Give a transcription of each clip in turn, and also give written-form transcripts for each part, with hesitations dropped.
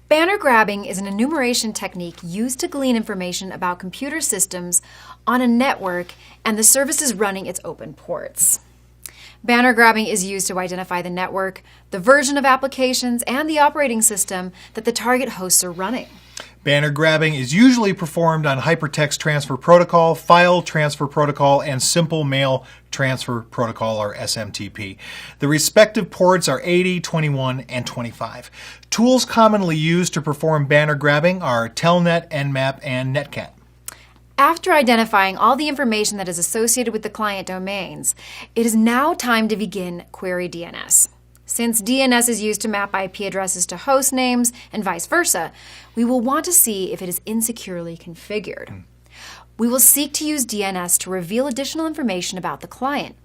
Banner grabbing is an enumeration technique used to glean information about computer systems on a network and the services running its open ports. Banner grabbing is used to identify the network, the version of applications, and the operating system that the target hosts are running. Banner grabbing is usually performed on Hypertext Transfer Protocol, File Transfer Protocol, and Simple Mail Transfer Protocol, or SMTP. The respective ports are 80, 21, and 25. Tools commonly used to perform banner grabbing are Telnet, Nmap, and Netcat. After identifying all the information that is associated with the client domains, it is now time to begin query DNS. Since DNS is used to map IP addresses to host names and vice versa, we will want to see if it is insecurely configured. We will seek to use DNS to reveal additional information about the client.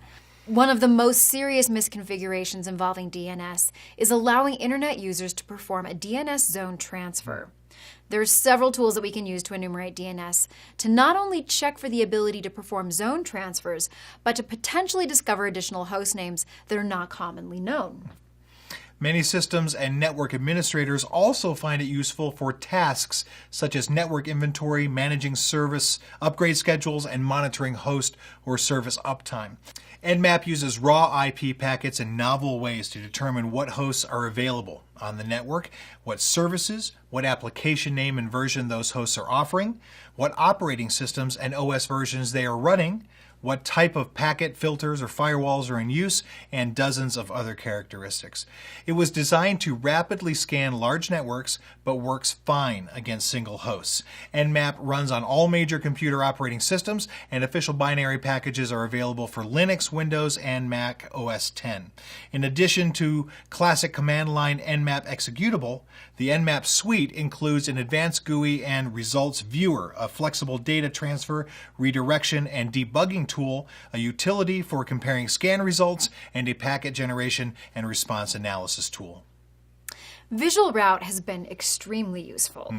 One of the most serious misconfigurations involving DNS is allowing internet users to perform a DNS zone transfer. There are several tools that we can use to enumerate DNS to not only check for the ability to perform zone transfers, but to potentially discover additional host names that are not commonly known. Many systems and network administrators also find it useful for tasks such as network inventory, managing service upgrade schedules, and monitoring host or service uptime. Nmap uses raw IP packets in novel ways to determine what hosts are available on the network, what services, what application name and version those hosts are offering, what operating systems and OS versions they are running, what type of packet filters or firewalls are in use, and dozens of other characteristics. It was designed to rapidly scan large networks, but works fine against single hosts. Nmap runs on all major computer operating systems, and official binary packages are available for Linux, Windows, and Mac OS X. In addition to classic command line Nmap executable, the Nmap suite includes an advanced GUI and results viewer, a flexible data transfer, redirection, and debugging tool, a utility for comparing scan results, and a packet generation and response analysis tool. Visual Route has been extremely useful.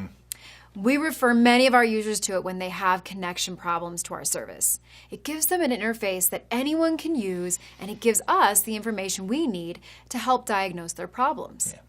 We refer many of our users to it when they have connection problems to our service. It gives them an interface that anyone can use, and it gives us the information we need to help diagnose their problems. Yeah.